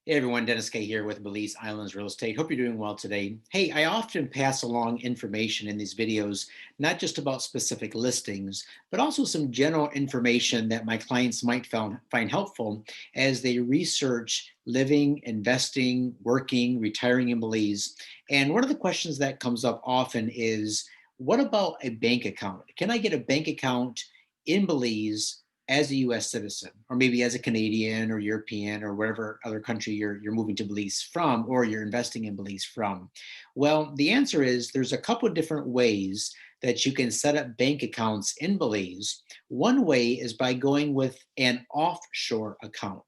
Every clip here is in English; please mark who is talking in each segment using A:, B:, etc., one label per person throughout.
A: Hey everyone, Dennis Kaye here with Belize Islands Real Estate. Hope you're doing well today. Hey, I often pass along information in these videos, not just about specific listings, but also some general information that my clients might find helpful as they research living, investing, working, retiring in Belize. And one of the questions that comes up often is, what about a bank account? Can I get a bank account in Belize as a US citizen, or maybe as a Canadian or European or whatever other country you're moving to Belize from, or you're investing in Belize from? Well, the answer is there's a couple of different ways that you can set up bank accounts in Belize. One way is by going with an offshore account.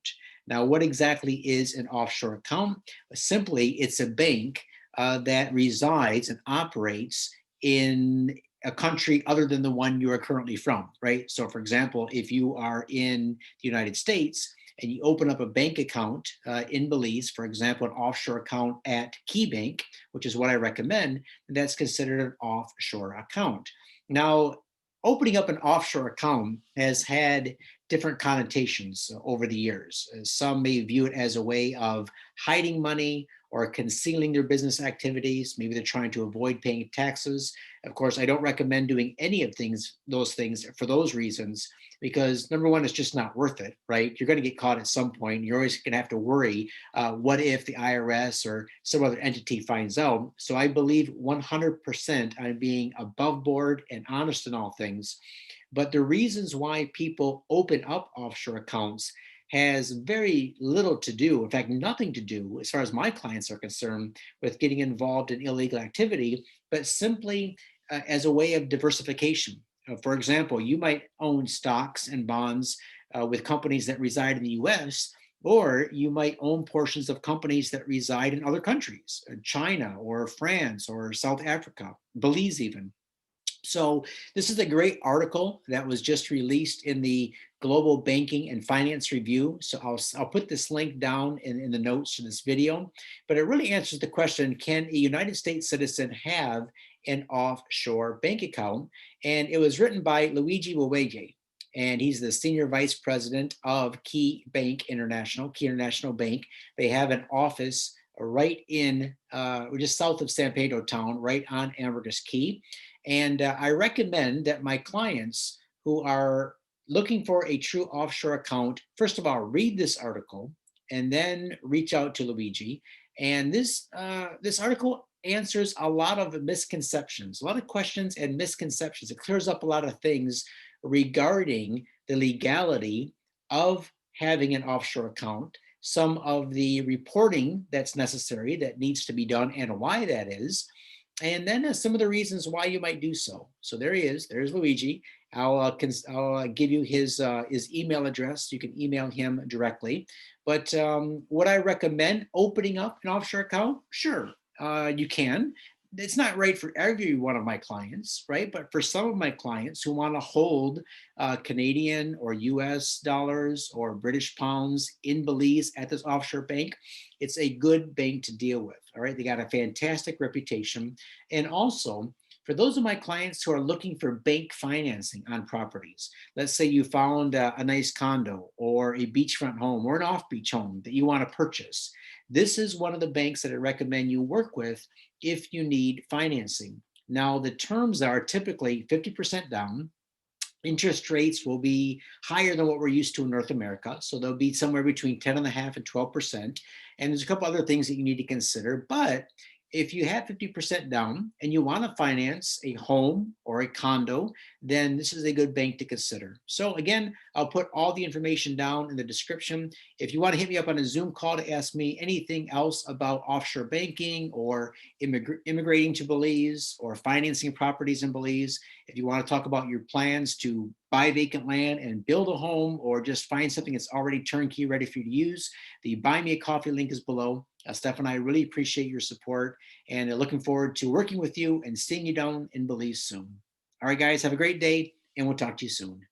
A: Now, what exactly is an offshore account? Simply, it's a bank that resides and operates in a country other than the one you are currently from, right? So, for example, if you are in the United States and you open up a bank account in Belize, for example, an offshore account at Caye Bank, which is what I recommend, that's considered an offshore account. Now, opening up an offshore account has had different connotations over the years. Some may view it as a way of hiding money or concealing their business activities. Maybe they're trying to avoid paying taxes. Of course, I don't recommend doing any of those things for those reasons, because number one, it's just not worth it, right? You're going to get caught at some point. You're always going to have to worry, what if the IRS or some other entity finds out? So I believe 100% on being above board and honest in all things. But the reasons why people open up offshore accounts has very little to do, in fact, nothing to do, as far as my clients are concerned, with getting involved in illegal activity, but simply as a way of diversification. For example, you might own stocks and bonds with companies that reside in the US, or you might own portions of companies that reside in other countries, China or France or South Africa, Belize even. So this is a great article that was just released in the Global Banking and Finance Review. So I'll put this link down in the notes to this video, but it really answers the question, can a United States citizen have an offshore bank account? And it was written by Luigi Wewege, and he's the Senior Vice President of Caye Bank International, Caye International Bank. They have an office right in, just south of San Pedro town, right on Ambergris Caye. And I recommend that my clients who are looking for a true offshore account, first of all, read this article and then reach out to Luigi. And this article answers a lot of misconceptions, a lot of questions and misconceptions. It clears up a lot of things regarding the legality of having an offshore account, some of the reporting that's necessary that needs to be done and why that is, and then some of the reasons why you might do so. So there he is. There's Luigi. I'll give you his email address. You can email him directly. But would I recommend opening up an offshore account? Sure, you can. It's not right for every one of my clients, right? But for some of my clients who want to hold Canadian or US dollars or British pounds in Belize at this offshore bank, it's a good bank to deal with. All right. They got a fantastic reputation. And also, for those of my clients who are looking for bank financing on properties, let's say you found a nice condo or a beachfront home or an off beach home that you want to purchase. This is one of the banks that I recommend you work with if you need financing. Now, the terms are typically 50% down. Interest rates will be higher than what we're used to in North America. So they'll be somewhere between 10.5% and 12%. And there's a couple other things that you need to consider. But if you have 50% down and you want to finance a home or a condo, then this is a good bank to consider. So again, I'll put all the information down in the description. If you want to hit me up on a Zoom call to ask me anything else about offshore banking or immigrating to Belize or financing properties in Belize, if you want to talk about your plans to buy vacant land and build a home, or just find something that's already turnkey ready for you to use, the Buy Me a Coffee link is below. Steph and I really appreciate your support and looking forward to working with you and seeing you down in Belize soon. All right, guys, have a great day, and we'll talk to you soon.